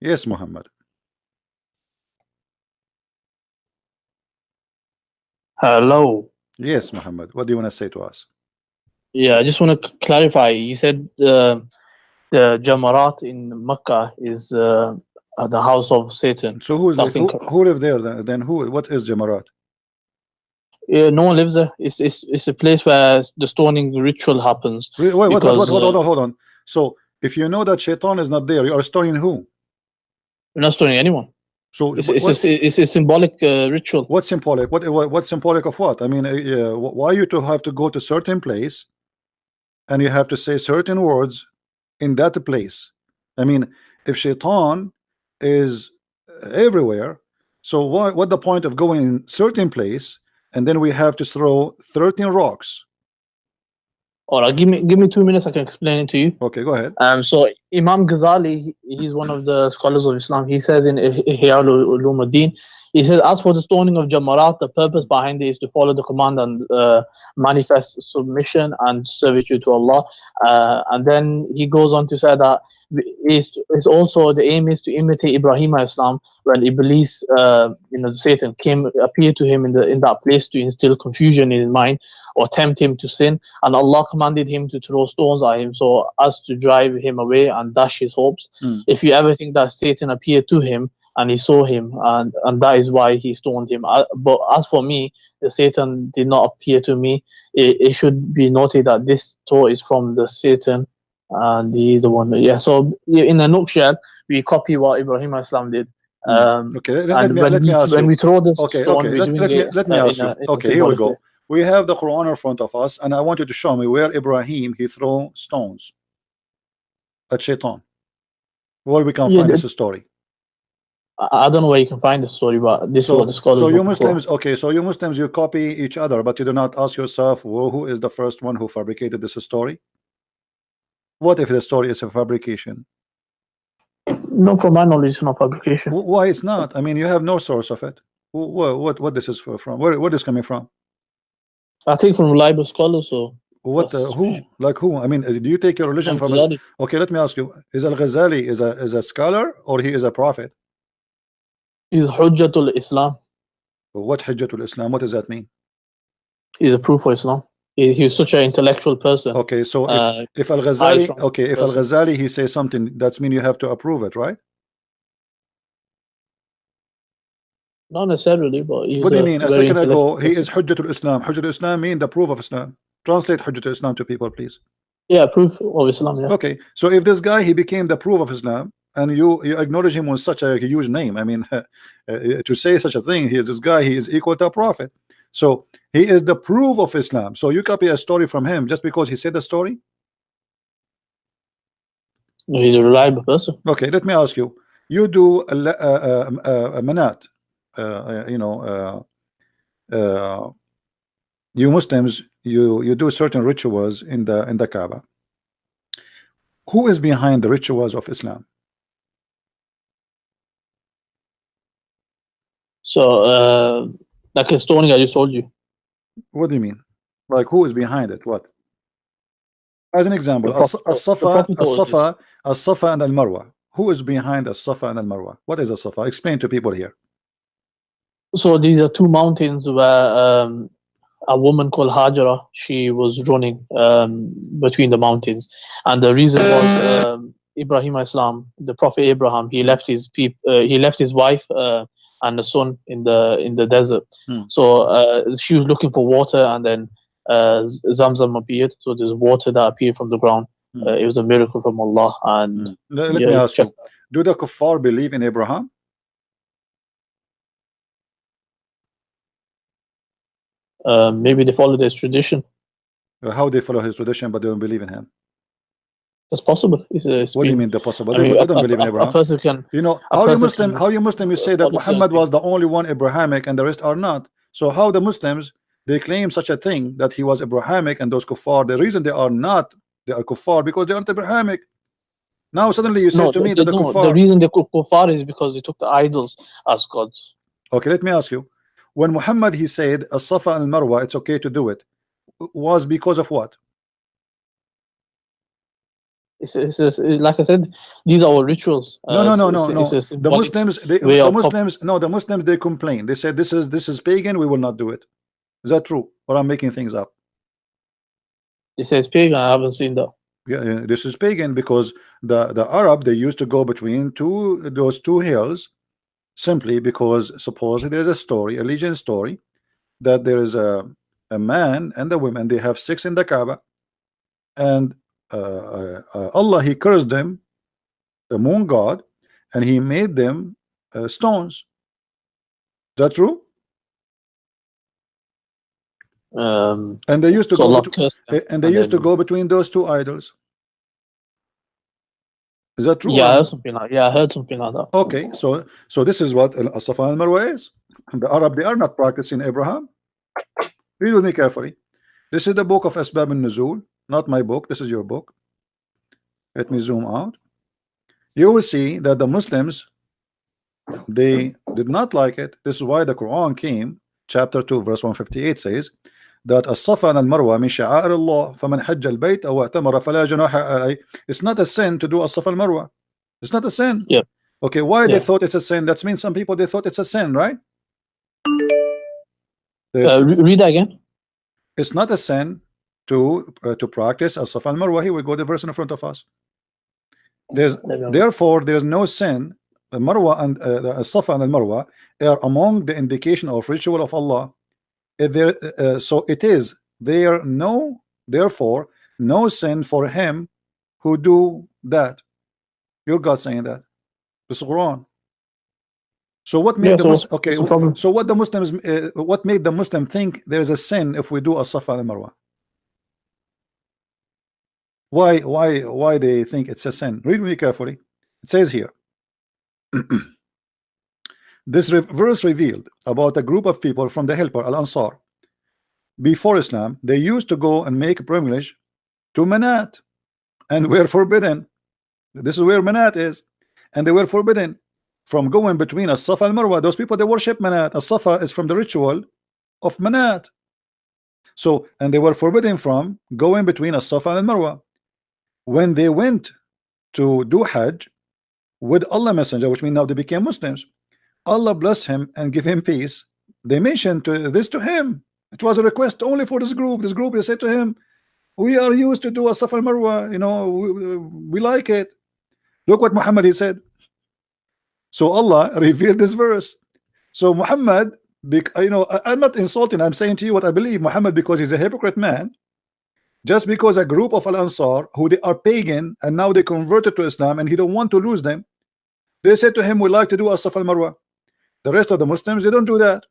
Yes, Muhammad. Hello. Yes, Muhammad. What do you want to say to us? Yeah, I just want to clarify. You said the Jamarat in Mecca is the house of Satan. So who is That's incorrect. who live there then? Who? What is Jamarat? No one lives there. It's a place where the stoning ritual happens. Wait, what? Because, Hold on. So if you know that Shaitan is not there, you are stoning who? We're not stoning anyone. So It's a symbolic ritual. What's symbolic? What's symbolic of what? I mean, why you to have to go to certain place, and you have to say certain words in that place? I mean, if Shaitan is everywhere, so what the point of going in certain place, and then we have to throw 13 rocks? All right, give me 2 minutes. I can explain it to you. Okay, go ahead. So Imam Ghazali, he's one of the scholars of Islam. He says in Ihya Ulumuddin, he says, as for the stoning of Jamarat, the purpose behind it is to follow the command and manifest submission and servitude to Allah. And then he goes on to say that it's also the aim is to imitate Ibrahim Islam when Iblis, Satan appeared to him in that place to instill confusion in his mind or tempt him to sin, and Allah commanded him to throw stones at him so as to drive him away and dash his hopes. If you ever think that Satan appeared to him and he saw him, and that is why he stoned him. But as for me, the Satan did not appear to me. It should be noted that this thought is from the Satan, and he is the one. Yeah. So in a nutshell, we copy what Ibrahim Islam did. Okay. Let me ask you. When we throw this okay. stone, Okay. Let me ask you. Okay. Here we go. We have the Quran in front of us, and I want you to show me where Ibrahim he throw stones at Shaitan. Where we can find this story. I don't know where you can find the story, but this is what the scholars. So you Muslims, okay, so you Muslims, you copy each other, but you do not ask yourself who is the first one who fabricated this story. What if the story is a fabrication? No, from my knowledge, it's not fabrication. Why it's not? I mean, you have no source of it. What this is from? Where this coming from? I think from reliable scholars. So what? Who? Like who? I mean, do you take your religion from? Okay, let me ask you: is Al-Ghazali is a scholar or he is a prophet? He's Hujjatul Islam. What Hujjatul Islam? What does that mean? He's a proof for Islam. He's such an intellectual person. Okay, so if Al-Ghazali, if Al-Ghazali he says something, that's mean you have to approve it, right? Not necessarily, but what do you mean? A second ago, he is Hujjatul Islam. Hujjatul Islam mean the proof of Islam. Translate Hujjatul Islam to people, please. Yeah, proof of Islam. Yeah. Okay, so if this guy he became the proof of Islam, and you acknowledge him with such a huge name, I mean, to say such a thing, he is this guy, he is equal to a prophet. So he is the proof of Islam. So you copy a story from him just because he said the story? No, he's a reliable person. Okay, let me ask you. You do a manat, you Muslims, you do certain rituals in the Kaaba. Who is behind the rituals of Islam? So, like a stoning I just told you. What do you mean? Like who is behind it? What? As an example, As-Safa and Al-Marwa. Who is behind As-Safa and Al-Marwa? What is As-Safa? Explain to people here. So these are two mountains where a woman called Hajara, she was running between the mountains, and the reason was Ibrahim Islam, the Prophet Abraham, he left his wife and the son in the desert. So she was looking for water, and then Zamzam appeared. So there's water that appeared from the ground. It was a miracle from Allah. And let me ask you: do the kuffar believe in Abraham? Maybe they follow his tradition. How they follow his tradition, but they don't believe in him? That's possible. What do you mean the possible? They don't believe in Abraham. How you Muslim you say that Muhammad was the only one Abrahamic and the rest are not? So how the Muslims they claim such a thing that he was Abrahamic and those kuffar? The reason they are not, they are kuffar because they aren't Abrahamic. Now suddenly you say to me that the kuffar. The reason they kuffar is because they took the idols as gods. Okay, let me ask you. When Muhammad he said As-Safa and Al-Marwa, it's okay to do it, was because of what? like I said, these are all rituals. No. It's a The symbolic Muslims, way the of Muslims, no, the Muslims, they complain. They said this is pagan. We will not do it. Is that true, or I'm making things up? It says pagan. I haven't seen that. Yeah, this is pagan because the Arab, they used to go between those two hills simply because supposedly there's a story, a legend story, that there is a man and a woman, they have sex in the Kaaba, and Allah, he cursed them, the moon god, and he made them stones. Is that true? And they used to So go Allah cursed them, and they used to go between those two idols. Is that true? Yeah, I heard something like I heard something like that. Okay, so this is what Al-Safa and Marwa is. The Arab, they are not practicing Abraham. Read with me carefully. This is the book of Asbab al-Nuzul, not my book. This is your book. Let me zoom out. You will see that the Muslims, they did not like it. This is why the Quran came, chapter 2, verse 158 says that As-Safa and Al-Marwa min sha'air Allah, faman hajja al-bayt aw i'tamara fala junaha alayhi. It's not a sin to do As-Safa al-Marwa. It's not a sin. Yeah. Okay, why they thought it's a sin? That means some people, they thought it's a sin, right? Read that again. It's not a sin to practice As-Safa al-Marwa. Here we go, the verse in front of us. Therefore, there's no sin. The Marwa and the Safa and the Marwa are among the indication of ritual of Allah. So it is there therefore no sin for him who do that. Your God saying that. This is Quran. So what made the Muslim, okay? So what the Muslims, what made the Muslim think there is a sin if we do a Safa and Marwa? Why they think it's a sin? Read me carefully. It says here. This verse revealed about a group of people from the helper Al-Ansar. Before Islam, they used to go and make pilgrimage to Manat and were forbidden. This is where Manat is, and they were forbidden from going between As-Safa and Marwa. Those people, they worship Manat. As-Safa is from the ritual of Manat. So, and they were forbidden from going between As-Safa and Marwa. When they went to do Hajj with Allah Messenger, which means now they became Muslims, Allah bless him and give him peace. They mentioned this to him. It was a request only for this group. This group, they said to him, we are used to do a Safa Marwa, you know, we like it. Look what Muhammad, he said. So Allah revealed this verse. So Muhammad, you know, I'm not insulting, I'm saying to you what I believe. Muhammad, because he's a hypocrite man, just because a group of Al-Ansar who they are pagan and now they converted to Islam and he don't want to lose them, they said to him, we like to do a Safa Marwa. The rest of the Muslims, they don't do that.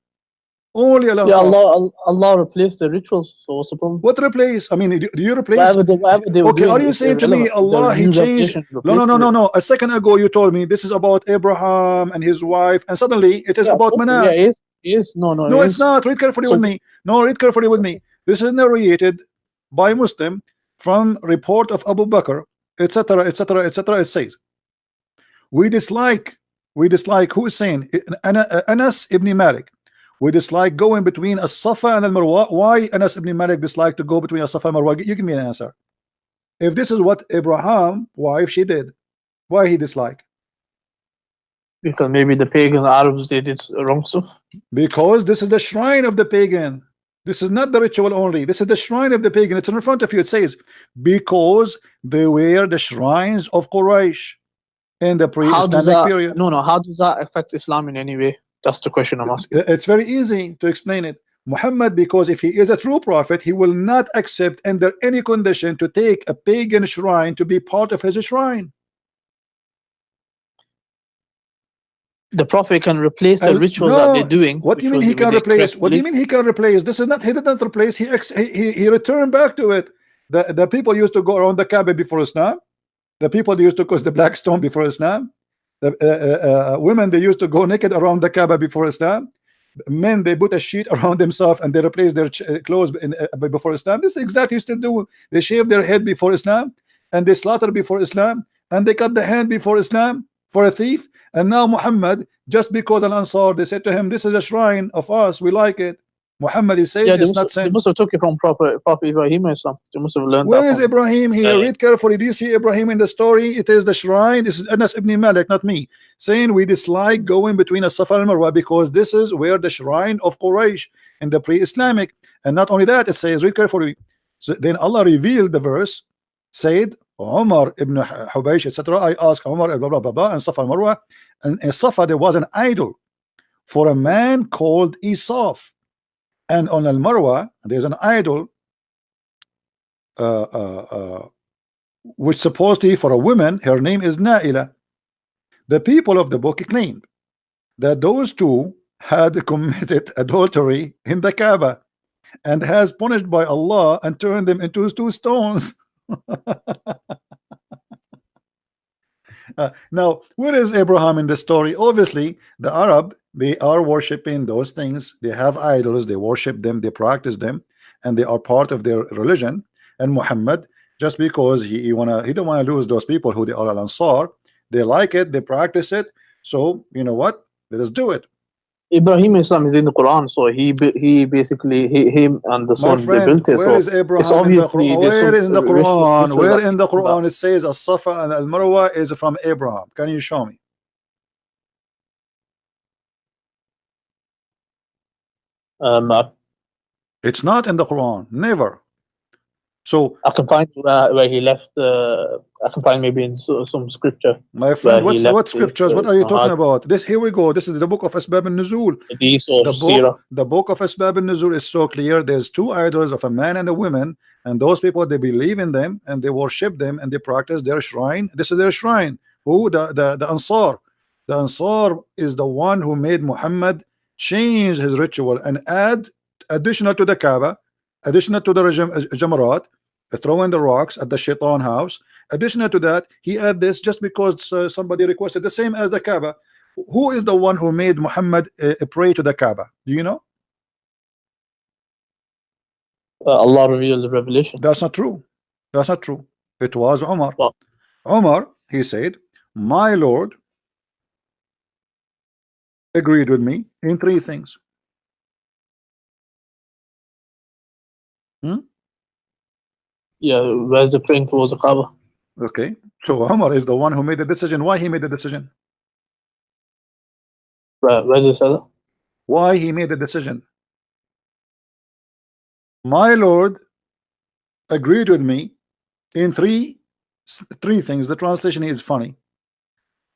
Only Allah. Yeah, Allah replaced the rituals. So what's the problem? What replace? I mean, do you replace? Whatever they were okay, doing, are you saying to me Allah he changed? No. A second ago you told me this is about Abraham and his wife, and suddenly it is about Manat. Yeah, it is. No, it's not. Read carefully with me. No, read carefully with me. This is narrated by Muslim from report of Abu Bakr, etc., etc., etc. It says, we dislike. Who is saying? Anas ibn Malik. We dislike going between As-Safa and Al-Marwa. Why Anas ibn Malik dislike to go between As-Safa and Marwa? You give me an answer. If this is what Abraham wife she did, why he dislike? Because maybe the pagan Arabs, they did wrong stuff. Because this is the shrine of the pagan. This is not the ritual only. This is the shrine of the pagan. It's in front of you. It says, because they were the shrines of Quraysh in the pre-Islamic period. No. How does that affect Islam in any way? That's the question I'm asking. It's very easy to explain it. Muhammad, because if he is a true prophet, he will not accept under any condition to take a pagan shrine to be part of his shrine. The prophet can replace the rituals that they're doing. What do you mean he can replace? What do you mean he can replace? This is not, he did not replace, he returned back to it. The people used to go around the Kaaba before Islam. The people used to cause the black stone before Islam. The women, they used to go naked around the Kaaba before Islam. Men, they put a sheet around themselves and they replace their clothes before Islam. This is exactly still do. They shave their head before Islam, and they slaughter before Islam, and they cut the hand before Islam for a thief. And now Muhammad, just because Al-Ansar, they said to him, this is a shrine of us, we like it. Muhammad, he says Yeah, it's not they sent. must have took it from Prophet Ibrahim or something. They must have learned Where that is from. Ibrahim here? Yeah. Read carefully. Do you see Ibrahim in the story? It is the shrine. This is Anas ibn Malik, not me, saying we dislike going between a Safa and Marwa because this is where the shrine of Quraysh in the pre-Islamic. And not only that, it says, read carefully. So then Allah revealed the verse, said, Umar ibn Hubaysh, etc. I asked Umar, blah, blah, blah, blah, and Safa and Marwa. And in Safa, there was an idol for a man called Isaf. And on Al Marwa, there's an idol which supposedly for a woman, her name is Naila. The people of the book claimed that those two had committed adultery in the Kaaba and has punished by Allah and turned them into two stones. Now, where is Abraham in the story? Obviously, the Arab, they are worshiping those things. They have idols, they worship them, they practice them, and they are part of their religion. And Muhammad, just because he don't wanna lose those people who they are Al Ansar, they like it, they practice it. So you know what? Let us do it. Ibrahim Islam is in the Quran, so he basically him and the My son they friend, built it. where So is it's Abraham in the obviously Quran? there's Where some is in the Quran? rituals Where that in the come from Quran it says As-Safa and Al-Marwa is from Abraham? Can you show me? that. It's not in the Quran, never. So I can find where he left. I can find maybe in some scripture my where friend, he left what scriptures? What his are you talking jihad, about? This, here we go. This is the book of Asbab al-Nuzul. hadith or seerah. The book of Asbab al-Nuzul is so clear. There's two idols of a man and a woman, and those people, they believe in them and they worship them and they practice their shrine. This is their shrine. Who? The Ansar. The Ansar is the one who made Muhammad change his ritual and add additional to the Kaaba, additional to the Jamarat, throwing the rocks at the Shaitan house. Additional to that, he add this just because somebody requested, the same as the Kaaba. Who is the one who made Muhammad pray to the Kaaba? Do you know? Allah revealed the revelation. That's not true. That's not true. It was Umar. Well, Umar, he said, my Lord agreed with me in three things. yeah, where's the praying towards the Kaaba? Okay, so Umar is the one who made the decision. Why he made the decision? Where's it said? Why he made the decision? My Lord agreed with me in three things. The translation is funny.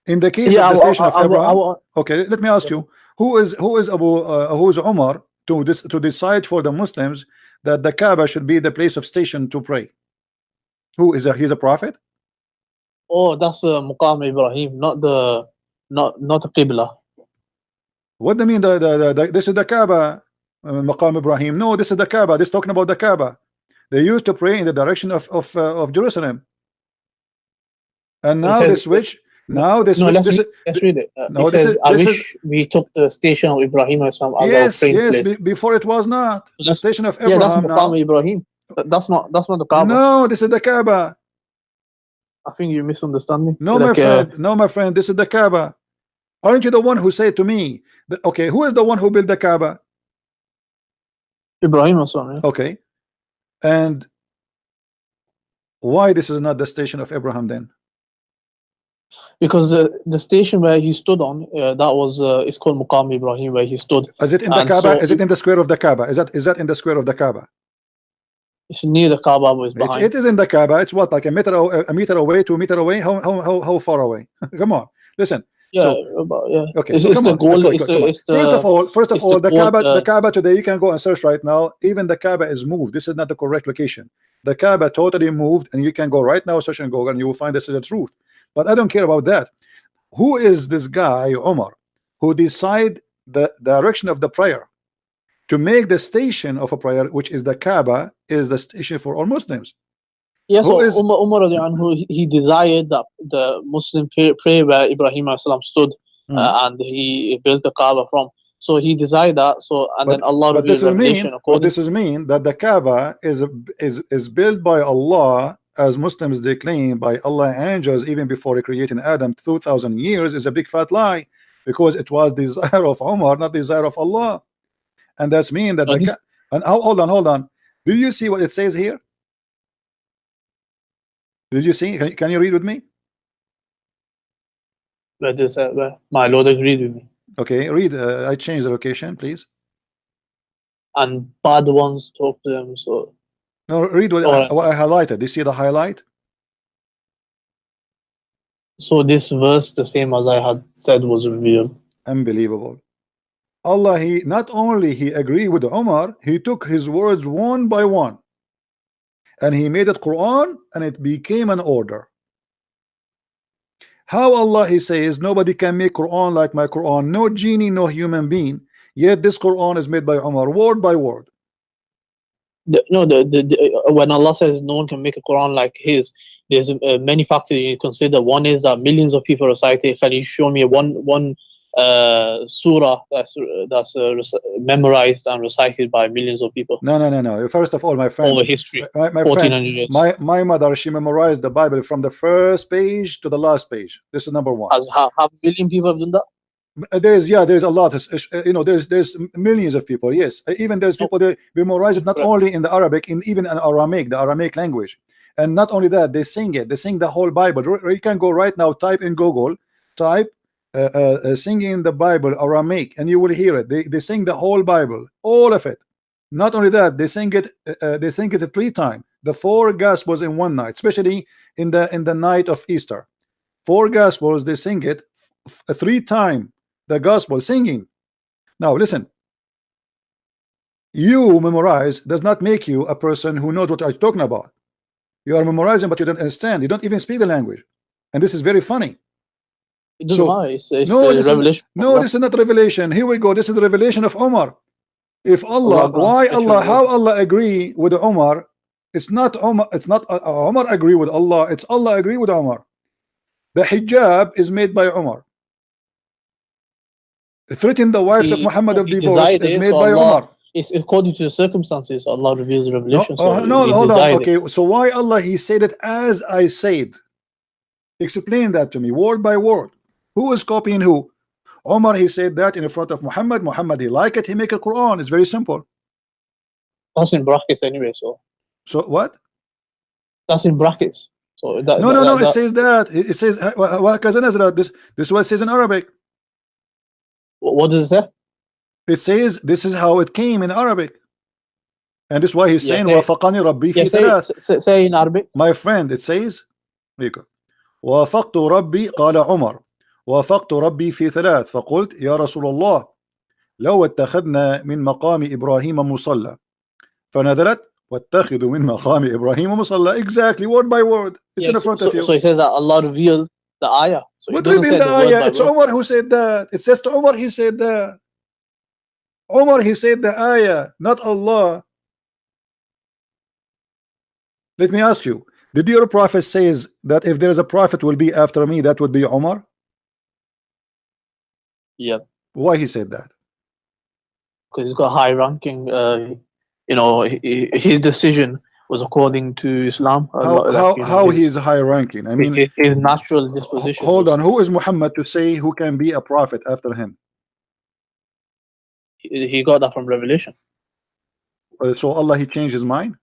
In the case of the station of Abraham, okay, let me ask you, who is Umar to decide for the Muslims that the Kaaba should be the place of station to pray? Who is he's a prophet? Oh, that's Muqam Ibrahim, not the Qibla. What do you mean? This is the Kaaba, Maqam Ibrahim. No, this is the Kaaba. This is talking about the Kaaba. They used to pray in the direction of Jerusalem, and now they switch. Now they switch. Let's read it. No, it says, I wish we took the station of Ibrahim as our praying place. Before it was not the station of Abraham. Yeah, that's Muqam Ibrahim. That's not the Kaaba. No, this is the Kaaba. I think you're misunderstanding. No, my friend. No, my friend. This is the Kaaba. Aren't you the one who said to me that, okay, who is the one who built the Kaaba? Ibrahim or something. Okay. And why this is not the station of Abraham then? Because the station where he stood on, that was it's called Muqam Ibrahim, where he stood. Is it in the Kaaba? So is it in the square of the Kaaba? Is that in the square of the Kaaba? It's near the Kaaba, but it's behind. It is in the Kaaba. It's what, like a meter away, 2 meters away? How far away? Come on, listen. Yeah, so, yeah. Okay, it's, so it's come the on. goal. First of all, the Kaaba today, you can go and search right now. Even the Kaaba is moved. This is not the correct location. The Kaaba totally moved, and you can go right now, search and Google, and you will find this is the truth. But I don't care about that. Who is this guy, Omar, who decide the direction of the prayer to make the station of a prayer, which is the Kaaba, is the station for all Muslims? Yes, yeah, so Umar he desired that the Muslim pray where Ibrahim stood, and he built the Kaaba from. So he desired that. So then Allah revealed revelation. But this is mean that the Kaaba is built by Allah, as Muslims they claim, by Allah angels even before creating Adam 2,000 years, is a big fat lie, because it was desire of Umar, not desire of Allah. and that's mean that No, this, and hold on. Do you see what it says here? Did you see? Can you read with me? where my Lord agreed with me, Okay, read. I changed the location, please. and bad ones talk to them. So No, read what I highlighted. Do you see the highlight? so this verse, the same as I had said, was revealed. Unbelievable. Allah, he not only he agreed with Umar, he took his words one by one, and he made it Quran, and it became an order. How Allah, he says, nobody can make Quran like my Quran, no genie, no human being, yet this Quran is made by Umar, word by word. When Allah says no one can make a Quran like his, there's many factors you consider. One is that millions of people recite it. Can you show me one surah that's memorized and recited by millions of people No. First of all, my friend, over history, my 1400 friend, years? my mother, she memorized the Bible from the first page to the last page. This is number one. Have a million people have done that? There's a lot. There's millions of people. Yes, even there's people that memorize it not only in the Arabic, even in Aramaic, the Aramaic language, and not only that, they sing it. They sing the whole Bible. You can go right now, type in Google, type singing the Bible Aramaic, and you will hear it. They sing the whole Bible, all of it. Not only that, they sing it. They sing it 3 times. The 4 Gospels in one night, especially in the night of Easter. 4 Gospels, they sing it 3 times. The gospel singing. Now listen, you memorize does not make you a person who knows what you're talking about. You are memorizing, but you don't understand. You don't even speak the language, and this is very funny. It doesn't matter. It's no, revelation. This is not revelation. Here we go. This is the revelation of Umar. If Allah, why Allah, how Allah agree with Umar? It's not Umar. It's not Umar agree with Allah. It's Allah agree with Umar. The hijab is made by Umar. Threaten the wives of Muhammad of divorce is made by Umar. It's according to the circumstances. Allah reveals the revelation. No, hold on. Okay, so why Allah he said it as I said? Explain that to me, word by word. Who is copying who? Umar he said that in front of Muhammad. Muhammad he like it. He make a Quran. It's very simple. That's in brackets anyway. So what? That's in brackets. So no. It says that. It says this is what it says in Arabic. What does it say? It says this is how it came in Arabic, and this is why he's saying وافقني ربي في ثلاث. Say in Arabic. My friend, it says وافقت ربي قال عمر وافقت ربي في ثلاث فقلت يا رسول الله لو اتخذنا من مقام إبراهيم مصلى فنزلت واتخذوا من مقام إبراهيم مصلى. Exactly, word by word. It's in front of you. So it says that Allah revealed the ayah. So what revealed the ayah? It's Umar who said that. It says to Umar he said that. Umar he said the ayah, not Allah. Let me ask you, did your prophet says that if there is a prophet will be after me, that would be Umar? Yeah. Why he said that? Because he's got high ranking. His decision was according to Islam. How he is high ranking? I mean, his natural disposition. Hold on, who is Muhammad to say who can be a prophet after him? He got that from revelation. So Allah he changed his mind?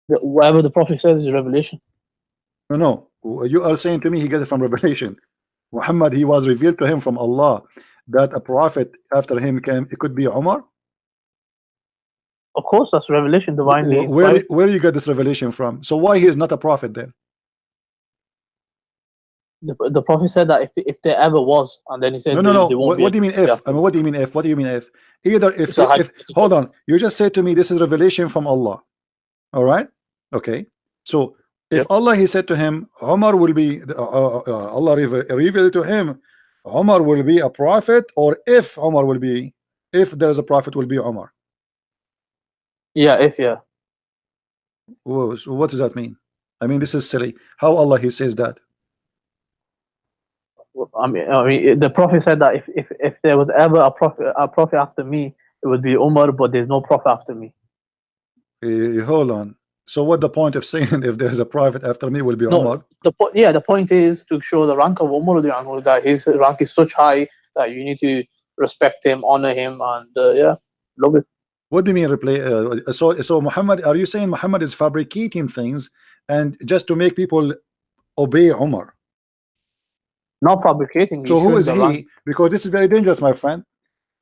Whatever the prophet says is revelation. No, you are saying to me he got it from revelation. Muhammad, he was revealed to him from Allah that a prophet after him it could be Umar. Of course, that's revelation, divinely. Where you get this revelation from? So why he is not a prophet then? The prophet said that if there ever was, and then he said no. What do you mean if? I mean, what do you mean if? What do you mean if? Either if hold on, you just said to me this is revelation from Allah. All right, okay. So if Allah he said to him, Umar will be Allah revealed to him, Umar will be a prophet, or if Umar will be, if there is a prophet will be Umar. Yeah. Whoa, so what does that mean? I mean, this is silly. How Allah he says that? I mean, the prophet said that if there was ever a prophet after me, it would be Umar, but there's no prophet after me. Hold on. So what the point of saying if there's a prophet after me will be Umar? The point is to show the rank of Umar, that his rank is such high that you need to respect him, honor him, and Love it. What do you mean replay? So Muhammad, are you saying Muhammad is fabricating things and just to make people obey Umar? Not fabricating. So He's who showing is the rank. he? Because this is very dangerous, my friend.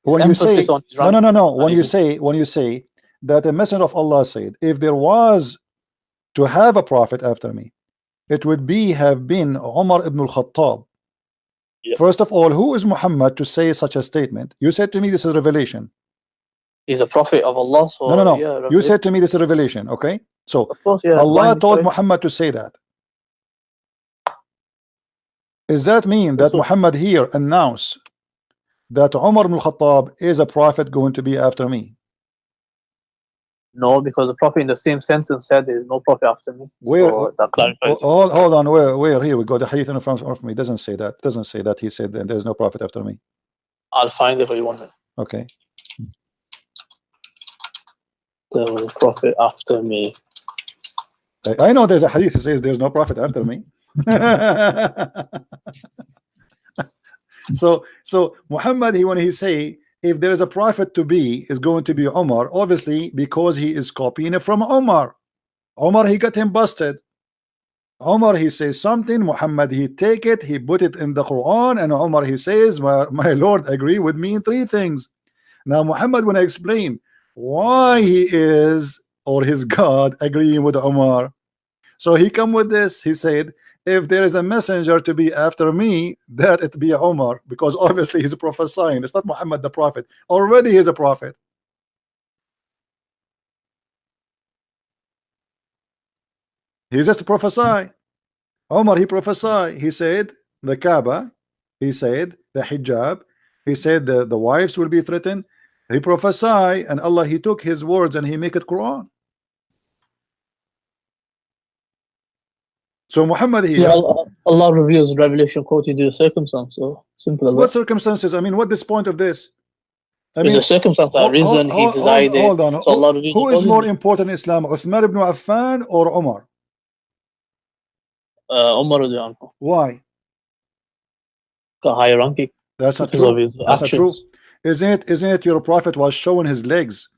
His When you emphasis say on his rank. no, And when you say that a messenger of Allah said, if there was to have a prophet after me, it would be have been Umar ibn al-Khattab. Yeah. First of all, who is Muhammad to say such a statement? You said to me this is revelation. he's a prophet of Allah. So No. yeah, You revelation. said to me this is revelation. Okay. So Of course, yeah. Allah blind told inspiration. Muhammad to say that. Does that mean that Also, Muhammad here announced that Umar ibn al-Khattab is a prophet going to be after me? no, because the prophet in the same sentence said there is no prophet after me. Where? So that clarifies. Hold on. Where? Here we go. The hadith in front of me doesn't say that. Doesn't say that. He said that there is no prophet after me. I'll find it for you one minute. Okay. The prophet after me. I know there's a hadith that says there's no prophet after me. So Muhammad, when he say if there is a prophet to be, is going to be Umar, obviously because he is copying it from Umar. Umar, he got him busted. Umar, he says something, Muhammad, he take it, he put it in the Quran, and Umar, he says, my Lord agree with me in 3 things. Now Muhammad, when I explain why he is, or his God, agreeing with Umar, so he come with this, he said, if there is a messenger to be after me, that it be Umar, because obviously he's prophesying. It's not Muhammad the prophet. Already he's a prophet. He just prophesy. Umar, he prophesy. He said the Kaaba, he said the hijab, he said the wives will be threatened. He prophesy, and Allah, he took his words and he make it Quran. So Muhammad here, Yeah, Allah reveals revelation according to the circumstance. So simple as what that. circumstances? I mean, what is point of this? I There's mean, a circumstance that arisen, he decided. hold on. So Allah reveals Who is more accordingly. important in Islam, Uthman ibn Affan or Umar? Umar radiallahu anhu. Why? Got higher ranking That's not because of true. his That's not actions. true. Isn't it your prophet was showing his legs,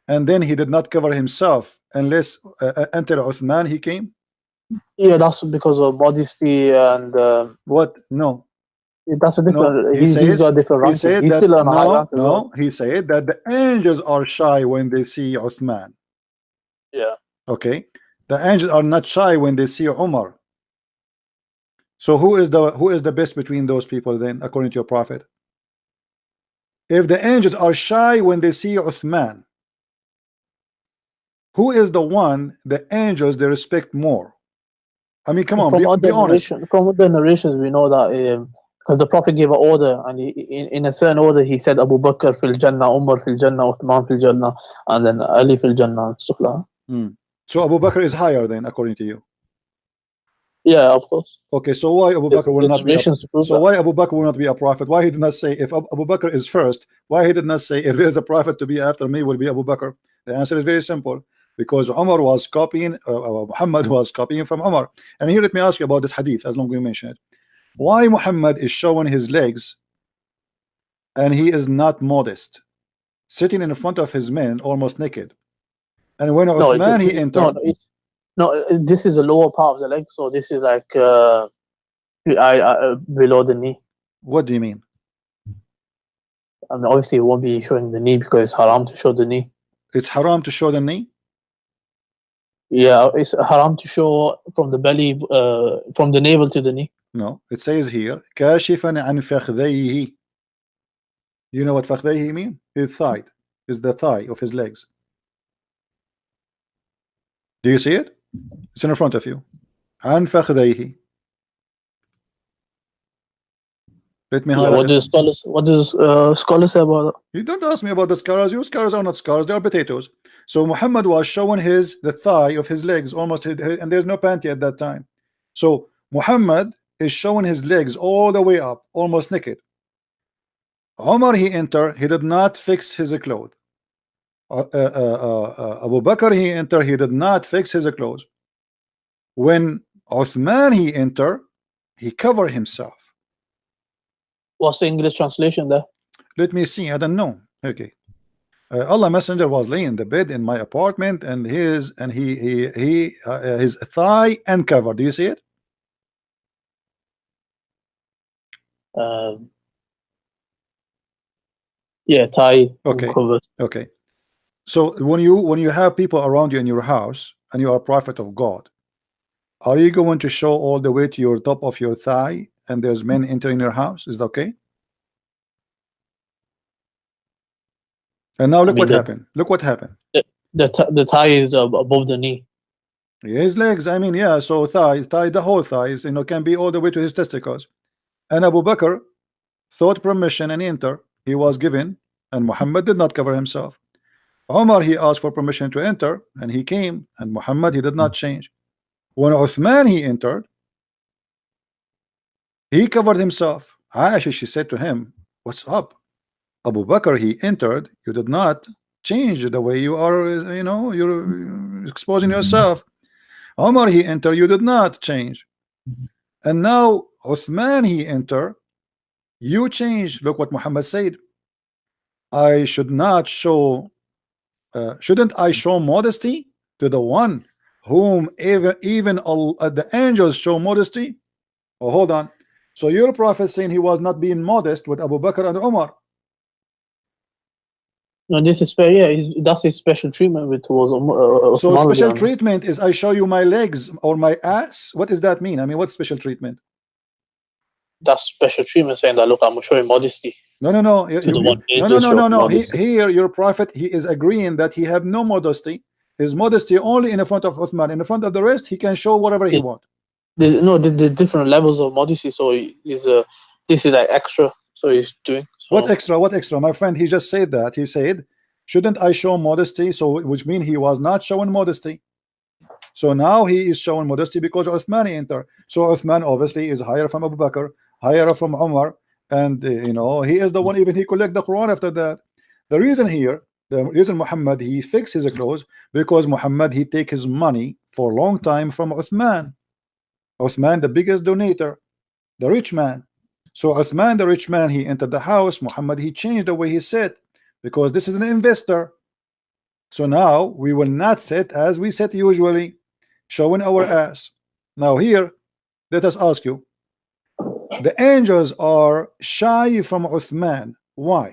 and then he did not cover himself unless until Uthman he came? Yeah, that's because of modesty and What? No. that's a different. No. He's got a different He ranking. said He's that still on a high rank as well. no. He said that the angels are shy when they see Uthman. Yeah. Okay. The angels are not shy when they see Umar. So who is the best between those people then, according to your prophet? If the angels are shy when they see Uthman, who is the one the angels they respect more? I mean, come on, be honest. From other narrations, we know that because the Prophet gave an order, and in a certain order, he said Abu Bakr fil Jannah, Umar fil Jannah, Uthman fil Jannah, and then Ali fil Jannah, and stuff like that. So Abu Bakr is higher then, according to you? Yeah, of course. Okay, so why Abu Bakr will not be why Abu Bakr will not be a prophet? Why he did not say if Abu Bakr is first? Why he did not say if there is a prophet to be after me will be Abu Bakr? The answer is very simple. Because Umar was copying, Muhammad was copying from Umar. And here let me ask you about this hadith, as long as we mention it. Why Muhammad is showing his legs and he is not modest, sitting in front of his men almost naked? And when Uthman he entered, no, this is the lower part of the leg, so this is like below the knee. What do you mean? I mean, obviously, it won't be showing the knee because it's haram to show the knee. It's haram to show the knee? Yeah, it's haram to show from the belly, from the navel to the knee. No, it says here, كاشفا عن فخذيه. You know what فخذيه mean? His thigh is the thigh of his legs. Do you see it? It's in front of you. عن فخذيه. Let me highlight. What does scholars say about that? You don't ask me about the scholars. Your scholars are not scholars, they are potatoes. So Muhammad was showing the thigh of his legs almost, and there's no panty at that time. So Muhammad is showing his legs all the way up, almost naked. Umar he entered, he did not fix his clothes. Abu Bakr he entered, he did not fix his clothes. When Uthman he entered, he covered himself. What's the English translation there? Let me see. I don't know. Okay. Allah Messenger was laying in the bed in my apartment, and his and his thigh uncovered. Do you see it? Yeah, tie Okay. covered. Okay. So when you have people around you in your house and you are a prophet of God, are you going to show all the way to your top of your thigh and there's men entering your house? Is that okay? And now I look mean, what happened. Look what happened. the tie is above the knee. His legs, I mean, yeah, so thigh, the whole thighs, can be all the way to his testicles. And Abu Bakr sought permission and enter. He was given, and Muhammad did not cover himself. Omar, he asked for permission to enter, and he came, and Muhammad, he did not change. When Uthman, he entered, he covered himself. Aisha, she said to him, what's up? Abu Bakr, he entered, you did not change the way you are, you're exposing yourself. Omar, he entered, you did not change. And now Uthman, he entered, you change. Look what Muhammad said. I should not show, shouldn't I show modesty to the one whom even all, the angels show modesty? Oh, hold on. So your prophet saying he was not being modest with Abu Bakr and Umar. No, this is that's his special treatment with towards So Uthman special radiallahu anhu. treatment is I show you my legs or my ass. What does that mean? I mean, what's special treatment? That's special treatment, saying that look, I'm showing modesty No. to the one angels show No. modesty. Here, your prophet, he is agreeing that he have no modesty. His modesty only in the front of Uthman. In the front of the rest, he can show whatever he wants. There's different levels of modesty. So this is like extra. So he's doing. So. What extra? What extra? My friend, he just said that. He said, shouldn't I show modesty? So which means he was not showing modesty. So now he is showing modesty because Uthman entered. So Uthman obviously is higher from Abu Bakr, higher from Umar, and he is the one, even he collect the Quran after that. The reason Muhammad he fix his clothes, because Muhammad he take his money for a long time from Uthman. Uthman, the biggest donator, the rich man. So Uthman, the rich man, he entered the house. Muhammad, he changed the way he sit because this is an investor. So now we will not sit as we sit usually, showing our ass. Now here, let us ask you. The angels are shy from Uthman. Why?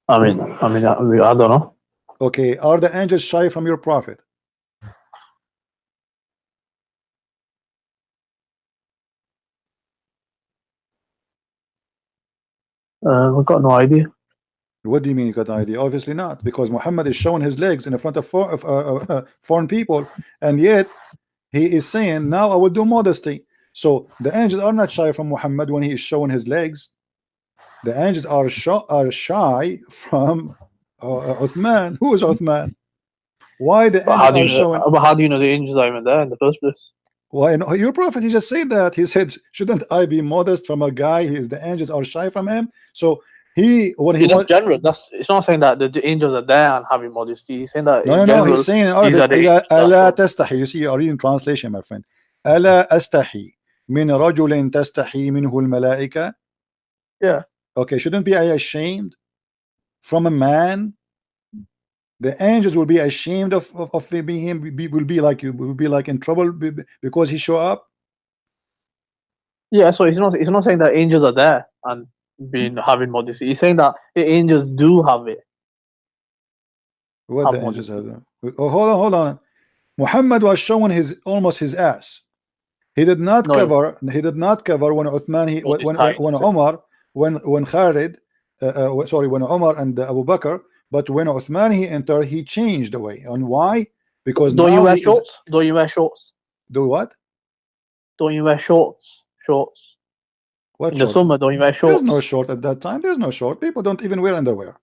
I don't know. Okay, are the angels shy from your prophet? I've got no idea. What do you mean you got an idea? Obviously not, because Muhammad is showing his legs in the front of foreign people, and yet he is saying, now I will do modesty. So the angels are not shy from Muhammad when he is showing his legs. The angels are shy from Uthman. Who is Uthman? Why the angels are showing? But how do you know the angels are even there in the first place? Why? No, your prophet, he just said that. He said, shouldn't I be modest from a guy? The angels are shy from him. So that's general. It's not saying that the angels are there and having modesty. He's saying that in general, he's saying in Arabic, ألا تستحي. You see, you are reading translation, my friend. ألا أستحي من رجل تستحي منه الملائكة. Yeah. Okay, shouldn't be ashamed from a man? The angels will be ashamed of being him. Will be like in trouble because he show up. Yeah, so it's not saying that angels are there and having modesty. He's saying that the angels do have it. What the angels have? Oh, hold on. Muhammad was showing almost his ass. He did not cover. He did not cover when Uthman. When Umar, when Khalid, when Umar and Abu Bakr. But when Uthman he entered, he changed the way. And why? Because don't you wear shorts? Don't you wear shorts? Do what? Don't you wear shorts? Shorts. What in the summer, don't you wear shorts? There's no short at that time. There's no short. People don't even wear underwear.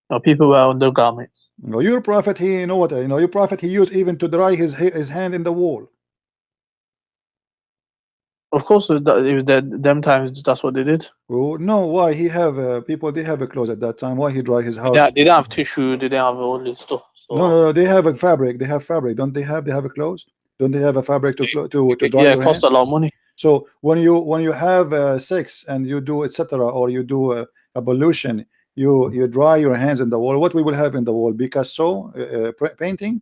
No, people wear undergarments. No, your prophet, your prophet, he used even to dry his hand in the wall. Of course, it was them times. That's what they did. Oh no, why he have people? They have a clothes at that time. Why he dry his house? Yeah, they didn't have tissue. They didn't have all this stuff. So. No, they have a fabric. They have fabric. Don't they have? They have a clothes. Don't they have a fabric to dry Yeah, your it costs hand? a lot of money. So when you have sex and you do etc., or you do a pollution, you dry your hands in the wall. What we will have in the wall? Picasso painting?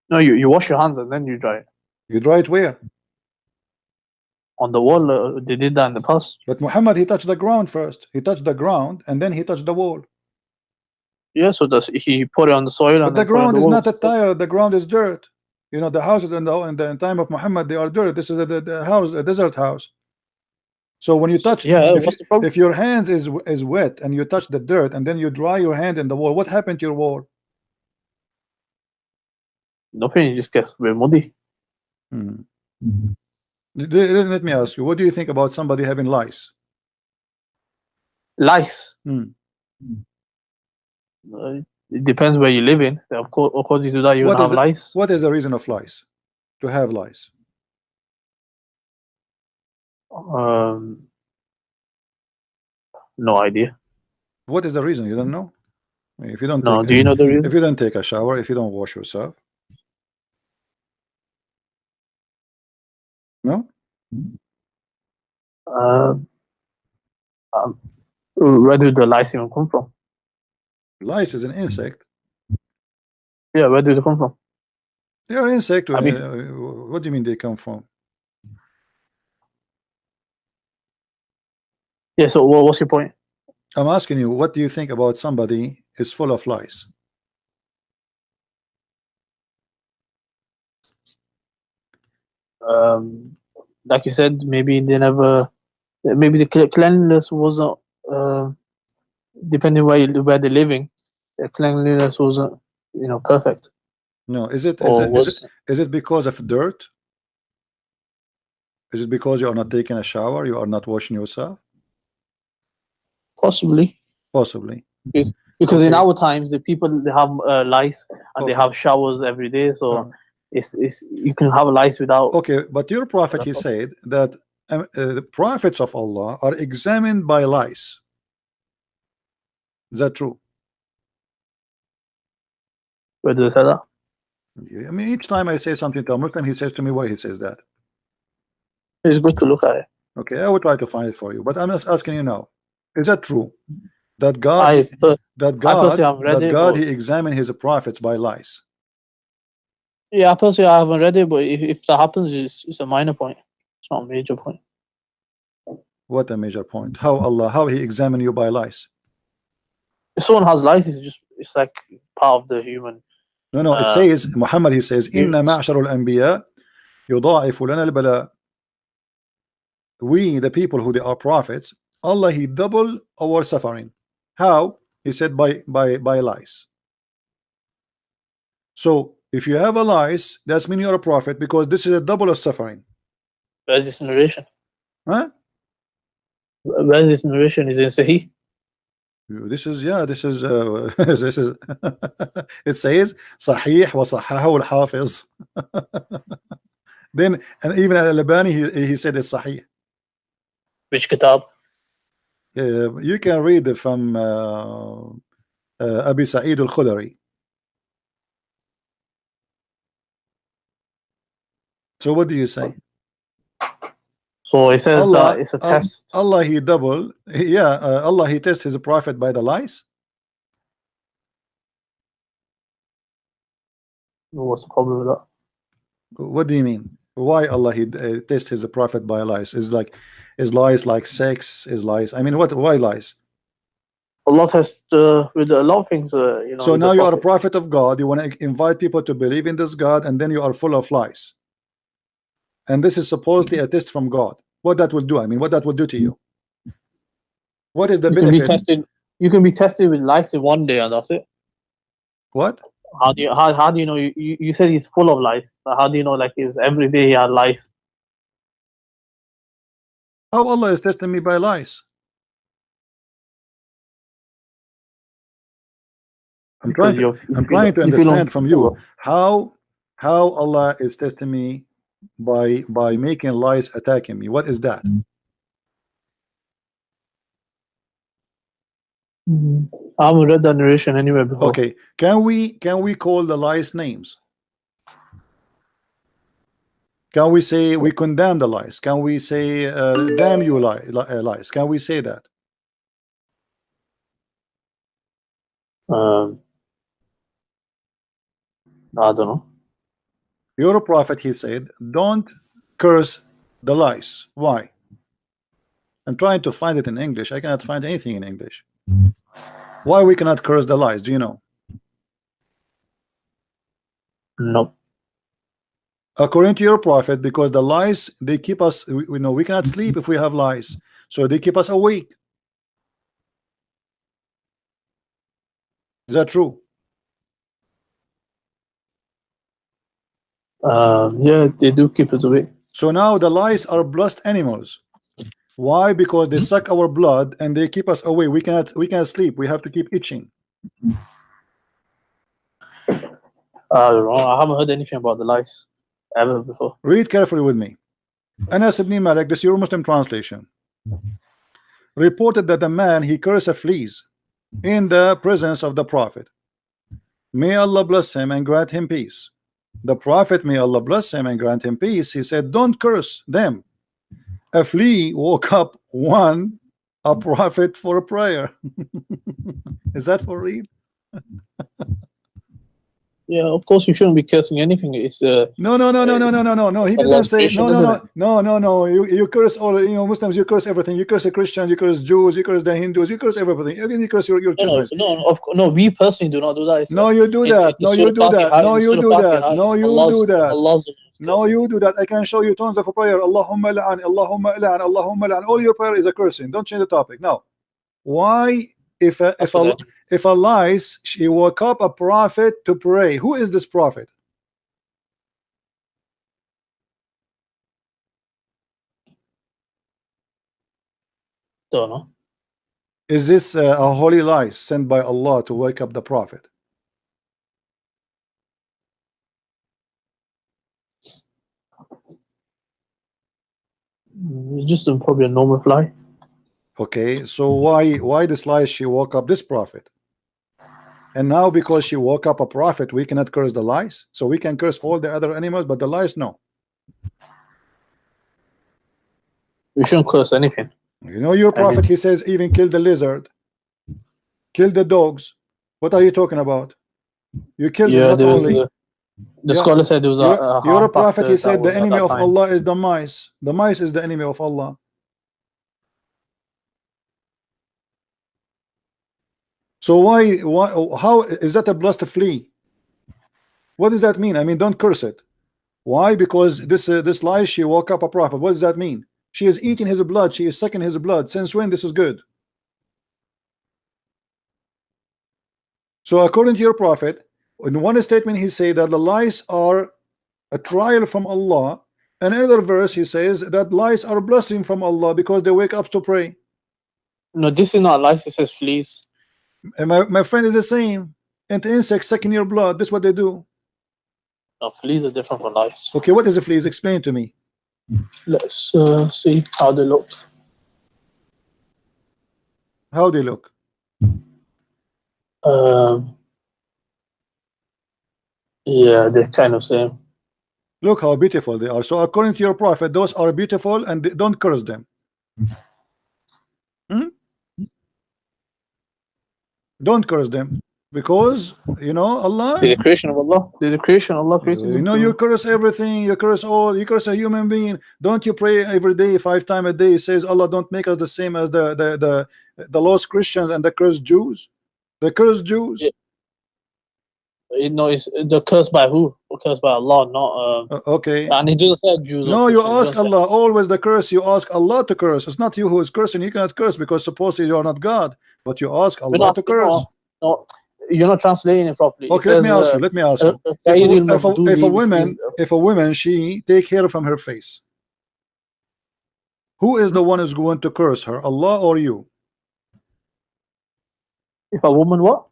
No, you wash your hands and then you dry it. You dry it where? On the wall, they did that in the past. But Muhammad, he touched the ground first. He touched the ground and then he touched the wall. Yeah, so he put it on the soil But and the then put it on ground the is wall. not a tile. The ground is dirt. You know, the houses in the time of Muhammad, they are dirt. This is the house, a desert house. So when you touch, Yeah, what's the problem? if your hands is wet and you touch the dirt and then you dry your hand in the wall, what happened to your wall? Nothing, it just gets very muddy. Let me ask you, what do you think about somebody having lice? Lice. It depends where you live in. Of course, according to that, you're gonna have lice. What is the reason of lice? To have lice? No idea. What is the reason? You don't know? If you don't No, take, do you know the reason? if you don't take a shower, if you don't wash yourself, no? Where do the lice even come from? Lice is an insect. Yeah, where do they come from? They are insect. I mean, what do you mean they come from? yeah. So what's your point? I'm asking you, what do you think about somebody is full of lice? Like you said, maybe they never. Maybe the cleanliness wasn't. Depending where they're living, the cleanliness wasn't, perfect. No, is it because of dirt? Is it because you are not taking a shower? You are not washing yourself? Possibly. Possibly. Because in our times, the people they have lice and they Okay. have showers every day, so it's you can have a lice without. Okay, but your prophet, he said that the prophets of Allah are examined by lice. Is that true? Where do they say that? I mean, each time I say something to a Muslim, he says to me, why he says that. It's good to look at it. Okay, I will try to find it for you, but I'm just asking you now, is that true? That God, he examined his prophets by lice. Yeah, personally, I haven't read it, but if that happens, it's a minor point. It's not a major point. What a major point. How he examined you by lice? If someone has lice, it's like part of the human. No, it says, Muhammad, he says, Inna ma'sharul anbiya yudha'ifu lana al-bala. We, the people who they are prophets, Allah, he double our suffering. How? He said by lice. So if you have a lice, that's mean you're a prophet, because this is a double of suffering. Where's this narration? Huh? Where's this narration? Is it Sahih? This is this is it says Sahih wa Sahahu al-Hafiz. Then and even al-Albani he said it's Sahih. Which kitab? You can read it from Abi Sa'id al-Khudri. So what do you say? So it says that it's a test. Allah he double, Allah he tests his prophet by the lies. What's the problem with that? What do you mean? Why Allah he tests his prophet by lies? Is lies like sex? Is lies? I mean, why lies? Allah tests with a lot of things. So now you are a prophet of God. You want to invite people to believe in this God, and then you are full of lies. And this is supposedly a test from God. What that will do? I mean, what that will do to you? What is the benefit? You can be tested with lies in one day, and that's it. What? How do you know? You said he's full of lies. How do you know? Like, every day he had lies. How Allah is testing me by lies? I'm trying to understand from you how Allah is testing me by making lies attacking me. What is that? I haven't read that narration anywhere before. Okay, can we call the lies names? Can we say we condemn the lies? Can we say damn you lies? Can we say that? I don't know. Your prophet, he said, don't curse the lies. Why? I'm trying to find it in English. I cannot find anything in English. Why we cannot curse the lies? Do you know? No. According to your prophet, because the lies, they keep us, we know we cannot sleep if we have lies, so they keep us awake. Is that true? Yeah, they do keep us awake. So now the lies are blessed animals. Why? Because they suck our blood and they keep us away. We cannot sleep. We have to keep itching. I don't know. I haven't heard anything about the lice ever before. Read carefully with me. Anas ibn Malik, this is your Muslim translation, reported that a man, he cursed fleas in the presence of the prophet. May Allah bless him and grant him peace. The prophet, may Allah bless him and grant him peace, he said, don't curse them. A flea woke up one a prophet for a prayer. Is that for real? Yeah, of course you shouldn't be cursing anything. It's No. He didn't say no. You curse all, Muslims. You curse everything. You curse the Christians. You curse Jews. You curse the Hindus. You curse everything. You curse your children. No. We personally do not do that. No, you do that. No, you do that. No, you do that. No, you do that. No, you do that. I can show you tons of prayer. Allahumma la'an, Allahumma la'an, Allahumma la'an. All your prayer is a cursing. Don't change the topic. Now, why if a lies, she woke up a prophet to pray? Who is this prophet? Don't know. Is this a holy lie sent by Allah to wake up the prophet? It's just probably a normal fly. Okay, so why this lie? She woke up this prophet, and now because she woke up a prophet, we cannot curse the lies. So we can curse all the other animals, but the lies, no. We shouldn't curse anything. You know your prophet, he says even kill the lizard, kill the dogs. What are you talking about? You killed them, not only. The scholar said there was your prophet, he said the enemy of Allah is the mice. The mice is the enemy of Allah. So why how is that a blessed flea? What does that mean? I mean, don't curse it. Why? Because this lie, she woke up a prophet. What does that mean? She is eating his blood. She is sucking his blood. Since when this is good? So according to your prophet, in one statement he said that the lies are a trial from Allah. Another verse he says that lies are a blessing from Allah because they wake up to pray. No, this is not lice. It says fleas. And my friend is the same. And the insects sucking your blood. That's what they do. No, fleas are different from lice. Okay, what is a flea? Explain to me. Let's see how they look. How they look? Yeah, they're kind of same. Look how beautiful they are. So according to your prophet, those are beautiful and don't curse them. Don't curse them, because Allah. They're the creation of Allah. They're the creation of Allah created them. You curse everything. You curse all. You curse a human being. Don't you pray every day, 5 times a day? It says Allah, don't make us the same as the lost Christians and the cursed Jews. The cursed Jews. Yeah. It's the curse by who? Cursed by Allah, not okay. And he doesn't say Jews. No, you ask Allah. Always the curse. You ask Allah to curse. It's not you who is cursing. You cannot curse because supposedly you are not God. But you ask Allah to curse. No, you're not translating it properly. Okay, let me ask you. If a woman she take hair from her face, who is the one who's going to curse her, Allah or you? If a woman what?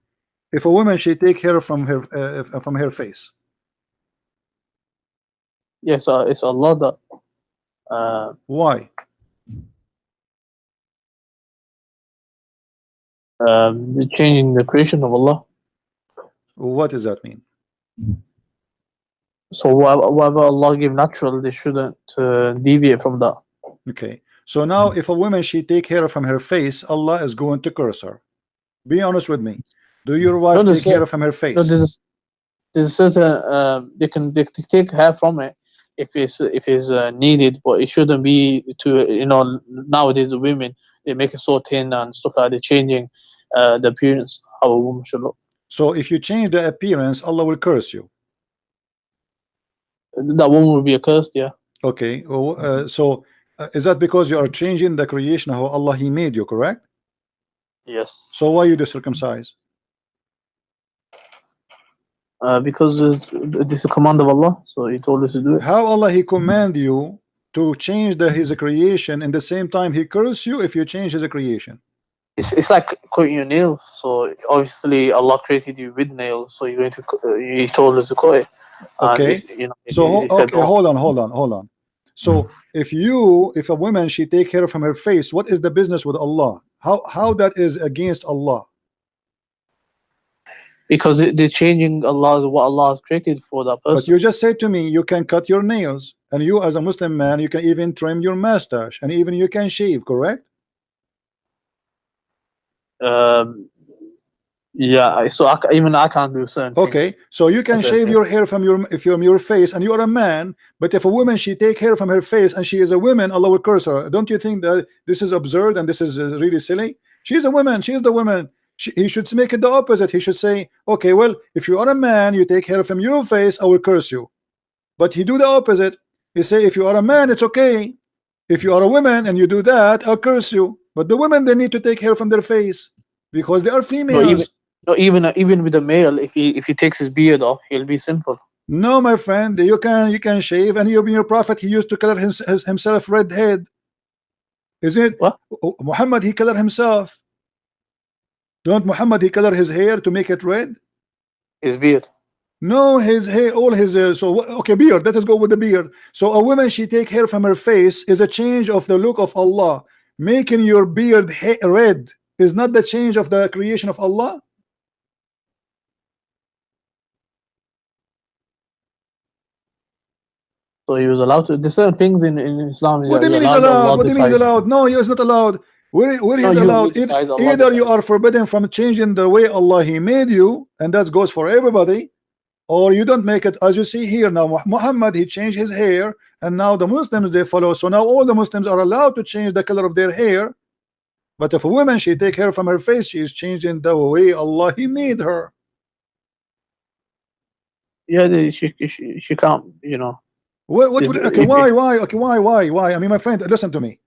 If a woman she take hair from her face. Yes, it's Allah that. Why? Changing the creation of Allah. What does that mean? So whatever Allah give natural, they shouldn't deviate from that. Okay, so now if a woman she take hair from her face, Allah is going to curse her. Be honest with me. Do your wife No, take hair from her no, face? there's certain they can take hair from it if it's needed, but it shouldn't be to nowadays the women they make it so thin and stuff like that. They're changing the appearance how a woman should look. So if you change the appearance, Allah will curse you. That woman will be accursed, yeah. Okay, so is that because you are changing the creation of how Allah He made you, correct? Yes. So why you do circumcise? Because this is a command of Allah, so He told us to do it. How Allah He command you to change His creation, and the same time He curse you if you change His creation? It's like cutting your nails. So obviously Allah created you with nails, so you're going to He told us to cut it. Okay. So he said, okay, hold on. So if a woman she take hair from her face, what is the business with Allah? How that is against Allah? because they're changing what Allah has created for that person. But you just said to me you can cut your nails, and you as a Muslim man you can even trim your mustache, and even you can shave, correct? Yeah, so even I can't do certain things. Okay, so you can shave your hair from your face, and you are a man. But if a woman she take hair from her face and she is a woman, Allah will curse her. Don't you think that this is absurd and this is really silly? She's a woman. She is the woman. He should make it the opposite. He should say, okay, well, if you are a man, you take hair from your face, I will curse you. But he do the opposite. He say, if you are a man, it's okay. If you are a woman and you do that, I'll curse you. But the women, they need to take hair from their face because they are females. Even with a male, if he takes his beard off, he'll be sinful. No, my friend, you can shave, and your prophet he used to color himself red head. Is it what? Muhammad he color himself? Don't Muhammad he color his hair to make it red? His beard. No, his hair, all his okay, beard. Let us go with the beard. So a woman she take hair from her face is a change of the look of Allah. Making your beard red is not the change of the creation of Allah. So he was allowed to. There's certain things in Islam. What do you mean he's allowed? What do you mean he's allowed? No, he is not allowed. Where he's allowed? Either you are forbidden from changing the way Allah He made you, and that goes for everybody, or you don't make it. As you see here now, Muhammad he changed his hair, and now the Muslims they follow. So now all the Muslims are allowed to change the color of their hair. But if a woman she take hair from her face, she is changing the way Allah He made her. Yeah, she can't. Okay, why? Okay, why? I mean, my friend, listen to me.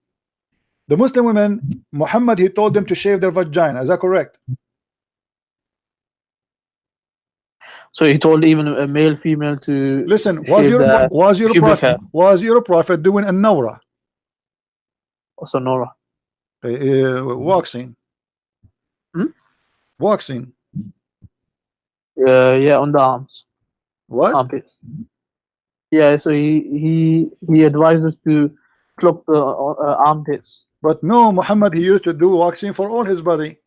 The Muslim women, Muhammad, he told them to shave their vagina. Is that correct? So he told even a male, female to listen. Was your prophet doing a nawra? What's a nawra? Waxing. Waxing. Yeah, on the arms. What? Armpits. Yeah, so he advised us to pluck the armpits. But no, Muhammad he used to do waxing for all his body.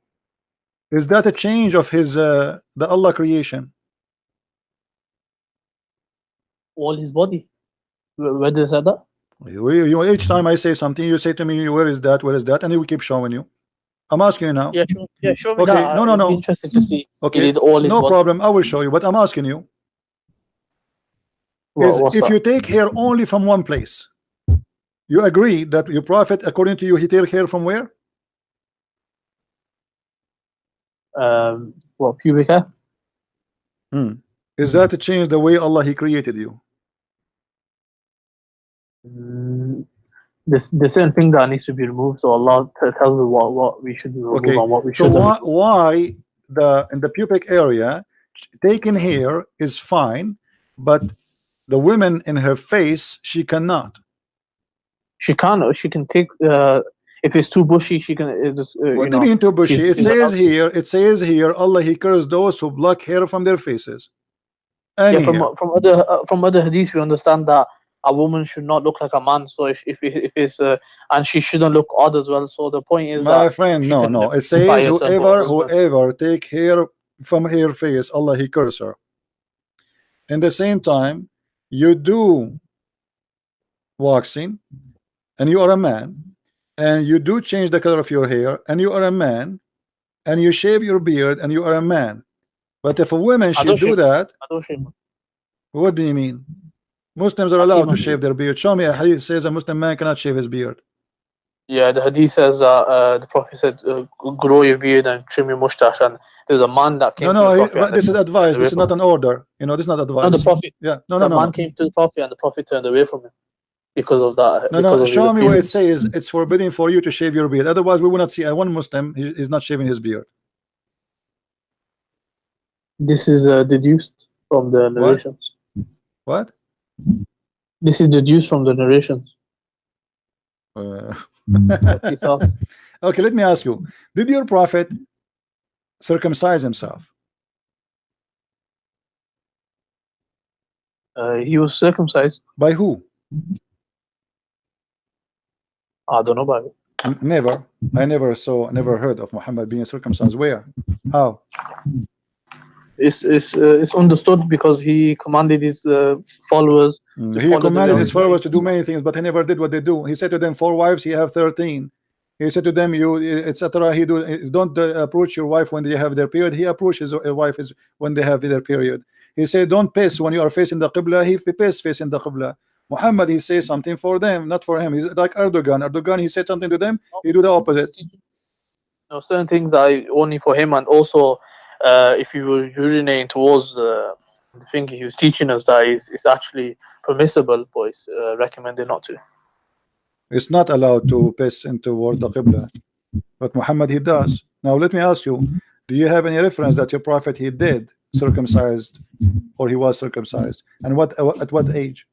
Is that a change of his the Allah creation? All his body. Where does that? Each time I say something, you say to me, "Where is that? Where is that?" And he will keep showing you. I'm asking you now. Yeah, show me okay, that. No. Interested to see. Okay, he did all his no body. problem. I will show you. But I'm asking you. If you take hair only from one place, you agree that your prophet, according to you, he take hair from where? Pubic hair. Is that to change the way Allah he created you? There's certain thing that needs to be removed. So Allah tells us what we should remove and what we so shouldn't. why in the pubic area taking hair is fine, but the women in her face she cannot? She can. She can take. If it's too bushy, she can. What do you mean too bushy? It says here, Allah he cursed those who pluck hair from their faces. Yeah, from other hadiths we understand that a woman should not look like a man. So if it's and she shouldn't look odd as well. So the point is, my friend, no. It says whoever take hair from her face, Allah he curse her. In the same time, you do waxing, and you are a man, and you do change the color of your hair, and you are a man, and you shave your beard, and you are a man. But if a woman I should don't do shave. that, I don't shave. what do you mean? Muslims are I keep allowed my to shave beard. their beard. Show me a hadith says a Muslim man cannot shave his beard. Yeah, the hadith says the Prophet said, grow your beard and trim your mustache. And there's a man that No, came to the no, Prophet and but this is turned advice. away This is from not him. an order. You know, this is not No, the advice. Prophet, Yeah, no, no, the no, man no. came to the Prophet and the Prophet turned away from him because of that, No, because no, of his show me where it appearance. says it's forbidden for you to shave your beard. Otherwise, we will not see one Muslim is not shaving his beard. This is deduced from the What? narrations. What? This is deduced from the narrations. Uh, Peace out. okay, let me ask you: did your prophet circumcise himself? He was circumcised. By who? I don't know about it. Never. I never saw, never heard of Muhammad being circumcised. Where? How? It's understood because he commanded his followers to He follow the way commanded of his Ibrahim. followers to do many things, but he never did what they do. He said to them, 4 wives, he have 13. He said to them, you, etc. He don't approach your wife when they have their period. He approaches his wife when they have their period. He said, don't piss when you are facing the Qibla. He piss facing the Qibla. Muhammad, he says something for them, not for him. He's like Erdogan. Erdogan, he said something to them, he do the opposite. No, certain things are only for him, and also if you were urinating towards the thing he was teaching us, that is actually permissible, but it's recommended not to. It's not allowed to piss toward the Qibla, but Muhammad, he does. Now let me ask you, do you have any reference that your prophet he did circumcised, or he was circumcised, and what at what age?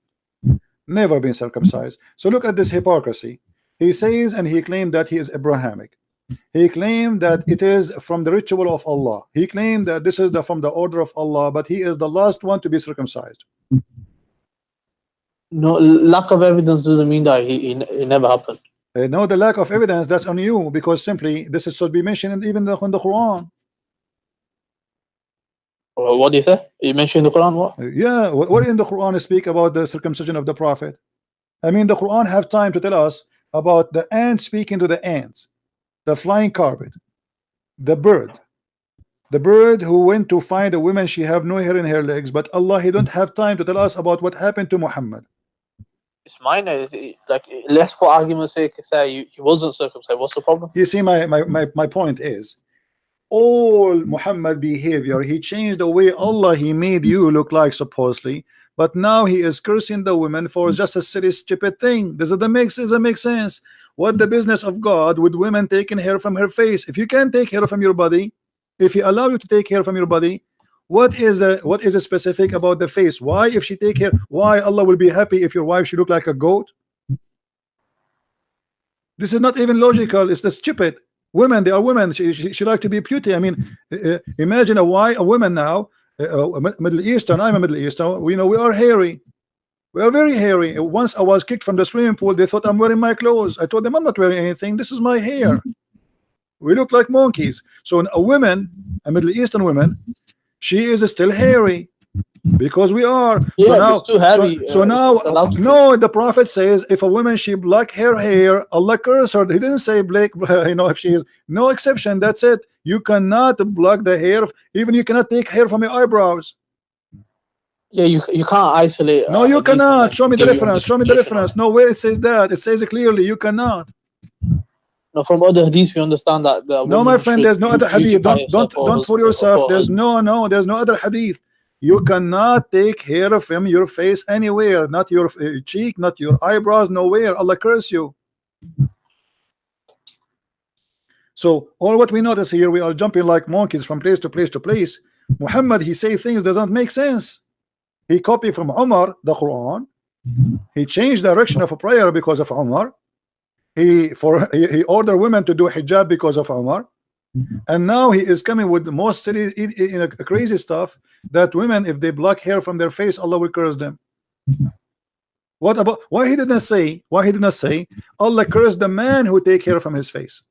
Never been circumcised. So look at this hypocrisy. He says and he claimed that he is Abrahamic. He claimed that it is from the ritual of Allah. He claimed that this is from the order of Allah, but he is the last one to be circumcised. No, lack of evidence doesn't mean that it never happened. No, the lack of evidence, that's on you, because simply this is should be mentioned even in the Quran. What do you say? You mentioned in the Quran, what? Yeah, what in the Quran speak about the circumcision of the prophet? I mean, the Quran have time to tell us about the ants speaking to the ants, the flying carpet, the bird who went to find a woman, she have no hair in her legs, but Allah, he don't have time to tell us about what happened to Muhammad. It's minor. Like, let's for argument's sake say he wasn't circumcised. What's the problem? You see, my point is, all Muhammad behavior, he changed the way Allah he made you look like supposedly, but now he is cursing the women for just a silly stupid thing. Does it make sense? What the business of God with women taking hair from her face? If you can't take hair from your body, if he allow you to take hair from your body, what is a specific about the face? Why if she take hair, why Allah will be happy if your wife should look like a goat? This is not even logical. It's the stupid. Women, they are women. She like to be beauty. I mean, imagine a woman now, Middle Eastern. I'm a Middle Eastern. We know we are hairy. We are very hairy. Once I was kicked from the swimming pool, they thought I'm wearing my clothes. I told them I'm not wearing anything. This is my hair. We look like monkeys. So a woman, a Middle Eastern woman, she is still hairy. Because we are. Yeah, so now, it's too heavy. so now, it's no, the prophet says if a woman she black her hair, Allah curse her. He didn't say black, you know, if she is no exception. That's it. You cannot block the hair. Even you cannot take hair from your eyebrows. Yeah, you can't isolate. No, you cannot. Show me the reference. Show me the reference. No, where it says that. It says it clearly. You cannot. No, from other hadiths we understand that. No, my friend, there's no other hadith. Don't fool yourself. There's no other hadith. You cannot take hair from your face anywhere, not your cheek, not your eyebrows, nowhere. Allah curse you. So all what we notice here, we are jumping like monkeys from place to place to place. Muhammad, he say things doesn't make sense. He copied from Umar the Quran. He changed the direction of a prayer because of Umar. He ordered women to do hijab because of Umar. And now he is coming with the most silly, crazy stuff that women, if they block hair from their face, Allah will curse them. What about why he did not say Allah curse the man who take hair from his face?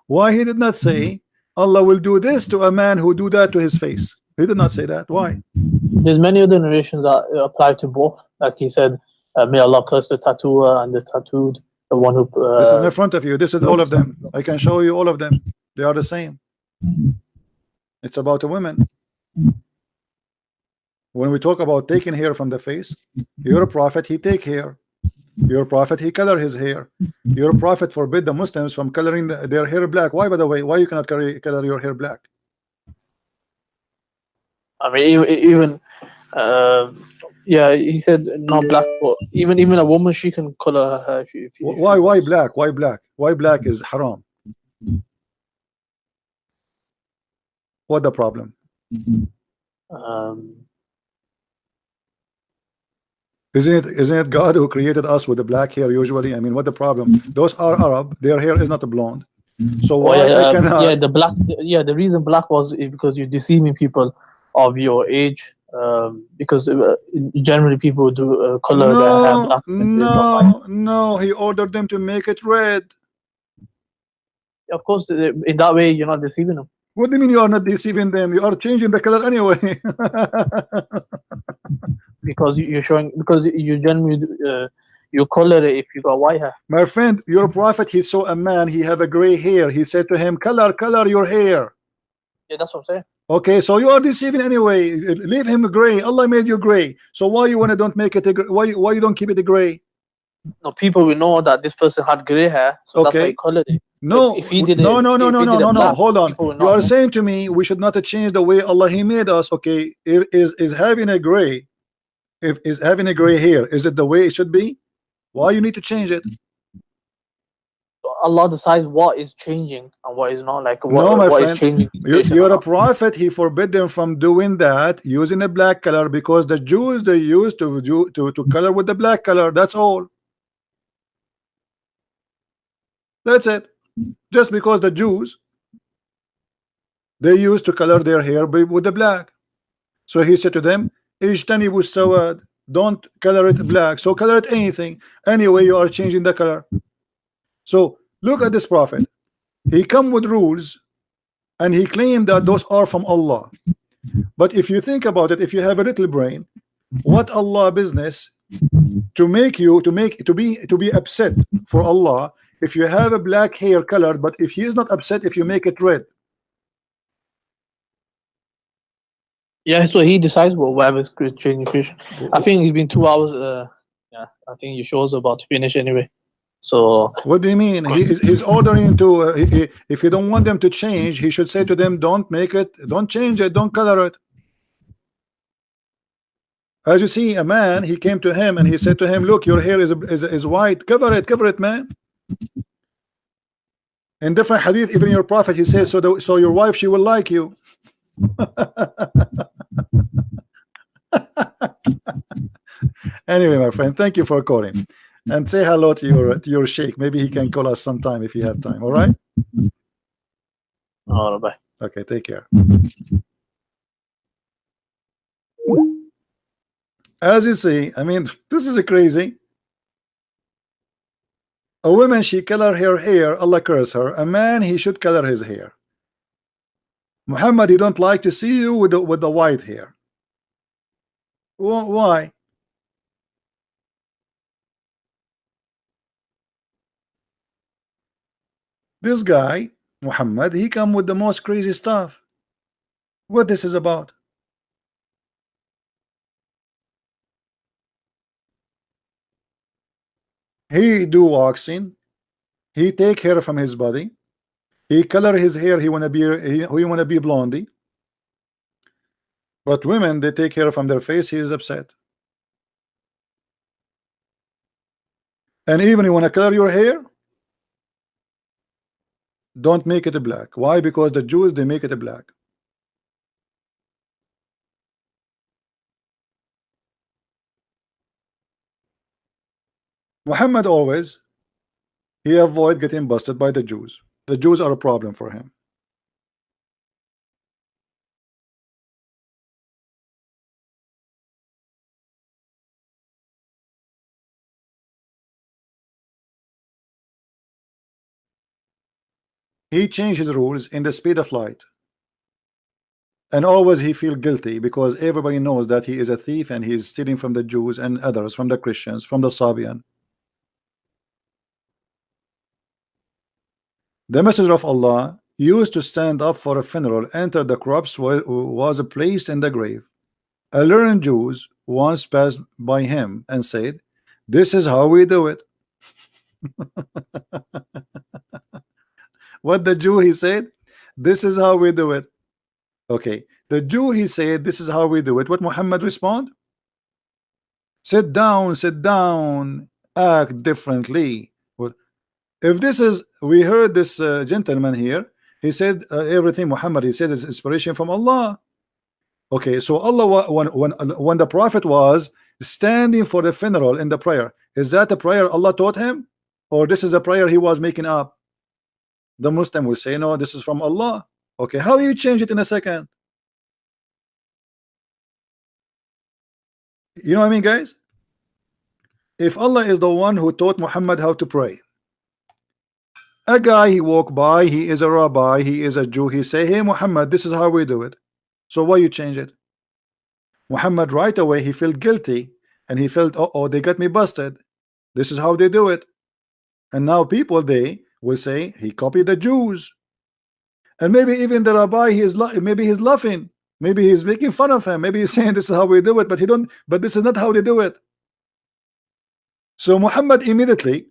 Why he did not say Allah will do this to a man who do that to his face? He did not say that. Why? there's many other narrations that apply to both. Like he said, may Allah curse the tattooer and the tattooed, the one who. This is in front of you. This is all of them. I can show you all of them. They are the same. It's about a woman. When we talk about taking hair from the face, your prophet, he take hair. Your prophet, he color his hair. Your prophet forbid the Muslims from coloring their hair black. Why, by the way? Why you cannot color your hair black? I mean, even yeah, he said not black, but even a woman, she can color her hair. If Why black? Why black? Why black is haram? What the problem? Isn't it God who created us with the black hair usually? I mean, what the problem? Those are Arab. Their hair is not blonde. So why I cannot? Yeah, the black. Yeah, the reason black was because you're deceiving people of your age. Because generally people do color their hair black. No. He ordered them to make it red. Of course, in that way you're not deceiving them. What do you mean you are not deceiving them? You are changing the color anyway. Because you're showing, because you generally you color it if you got white hair. My friend, your prophet, he saw a man, he have a gray hair. He said to him, color your hair. Yeah, that's what I'm saying. Okay, so you are deceiving anyway. Leave him gray. Allah made you gray. So why you wanna don't make it a why you don't keep it a gray? No, people will know that this person had gray hair, so that's why he colored it. No, if he did no, it, no, no, if no, he no, did it no, black, no. Hold on. people will You are know. saying to me we should not change the way Allah he made us. Okay, is having a gray, if is having a gray hair, is it the way it should be? Why you need to change it? Allah decides what is changing and what is not. Like what, No, my what friend, is changing. you're a prophet. He forbid them from doing that, using a black color, because the Jews they used to color with the black color. That's all. That's it. Just because the Jews they used to color their hair with the black. So he said to them, "Ijtanibu sawad." Don't color it black. So color it anything. Anyway, you are changing the color. So look at this prophet. He come with rules, and he claimed that those are from Allah. But if you think about it, if you have a little brain, what Allah business to make you to be upset for Allah if you have a black hair colored, but if he is not upset if you make it red? Yeah, so he decides whatever is changing creation. I think it's been 2 hours. Yeah, I think your show's about to finish anyway. So what do you mean? He's ordering to if you don't want them to change, he should say to them, don't make it, don't change it, don't color it. As you see, a man, he came to him and he said to him, look, your hair is white, cover it, man. In different hadith, even your prophet, he says, so your wife, she will like you. Anyway, my friend, thank you for calling, and say hello to your sheikh. Maybe he can call us sometime if you have time. All right. all right, bye. Okay, take care. As you see, I mean, this is a crazy. A woman, she color her hair, Allah curse her. A man, he should color his hair. Muhammad, he don't like to see you with the white hair. Why? This guy, Muhammad, he come with the most crazy stuff. What this is about? He do waxing. He take hair from his body. He color his hair. He wanna be blondie. But women, they take hair from their face. He is upset. And even you wanna color your hair, don't make it black. Why? Because the Jews, they make it black. Muhammad always he avoid getting busted by the Jews. The Jews are a problem for him. He changed his rules in the speed of light. And always he feel guilty because everybody knows that he is a thief and he is stealing from the Jews and others, from the Christians, from the Sabian. The Messenger of Allah used to stand up for a funeral, enter the corpse was placed in the grave. A learned Jew once passed by him and said, "This is how we do it." What the Jew he said? "This is how we do it." Okay, the Jew he said, "This is how we do it." What Muhammad respond? Sit down, act differently. Well, if this is, we heard this gentleman here, he said everything Muhammad he said is inspiration from Allah. Okay, so Allah, when the Prophet was standing for the funeral in the prayer, is that the prayer Allah taught him, or this is a prayer he was making up? The Muslim will say, no, this is from Allah. Okay, how you change it in a second? You know what I mean, guys? If Allah is the one who taught Muhammad how to pray, a guy he walk by, he is a rabbi, he is a Jew, he say, "Hey Muhammad, this is how we do it." So why you change it? Muhammad right away he felt guilty and he felt, oh, they got me busted. This is how they do it. And now people, they will say he copied the Jews. And maybe even the rabbi, maybe he's laughing, maybe he's making fun of him, maybe he's saying this is how we do it, but this is not how they do it. So Muhammad immediately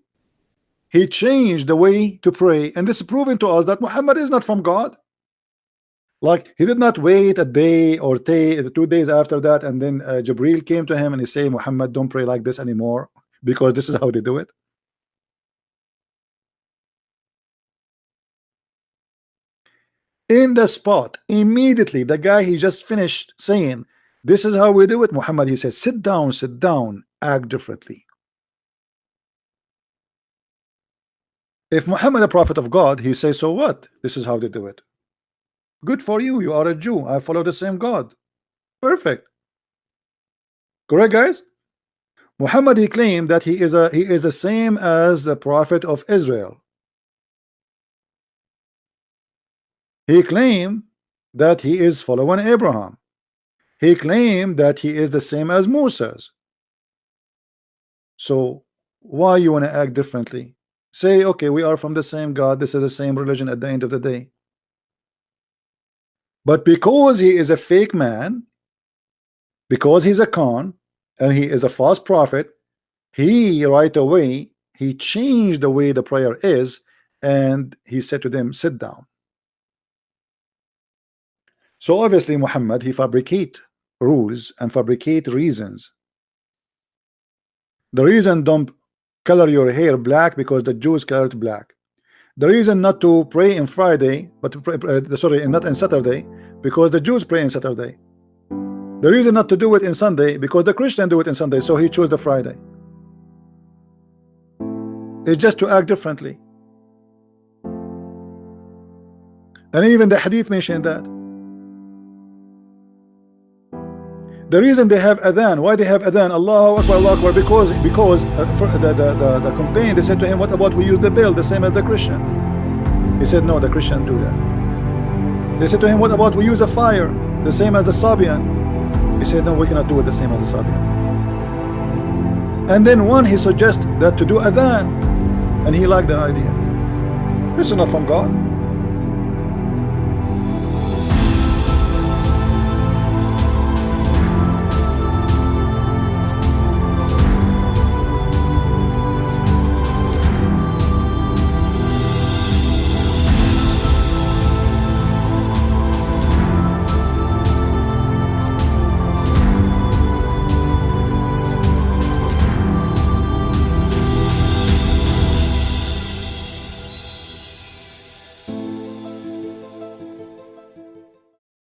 he changed the way to pray, and this is proving to us that Muhammad is not from God. Like, he did not wait a day or 2 days after that, and then Jibril came to him and he said, "Muhammad, don't pray like this anymore, because this is how they do it." In the spot, immediately, the guy he just finished saying, "This is how we do it," Muhammad he said, sit down, act differently. If Muhammad, a prophet of God, he says, so what? This is how they do it. Good for you. You are a Jew. I follow the same God. Perfect. Correct, guys? Muhammad he claimed that he is the same as the prophet of Israel. He claimed that he is following Abraham. He claimed that he is the same as Moses. So why you want to act differently? Say, okay, we are from the same God. This is the same religion at the end of the day. But because he is a fake man, because he's a con, and he is a false prophet, he right away he changed the way the prayer is, and he said to them, sit down. So obviously Muhammad he fabricate rules and fabricate reasons. The reason don't color your hair black because the Jews colored black. The reason not to pray in Friday, but to pray, sorry, not in Saturday, because the Jews pray in Saturday. The reason not to do it in Sunday, because the Christians do it in Sunday, so he chose the Friday. It's just to act differently. And even the hadith mentioned that. The reason they have adhan, why they have adhan, Allahu Akbar, Allahu Akbar, because the companion, they said to him, what about we use the bell the same as the Christian? He said, no, the Christian do that. They said to him, what about we use a fire the same as the Sabian? He said, no, we cannot do it the same as the Sabian. And then one he suggested that to do adhan, and he liked the idea. This is not from God.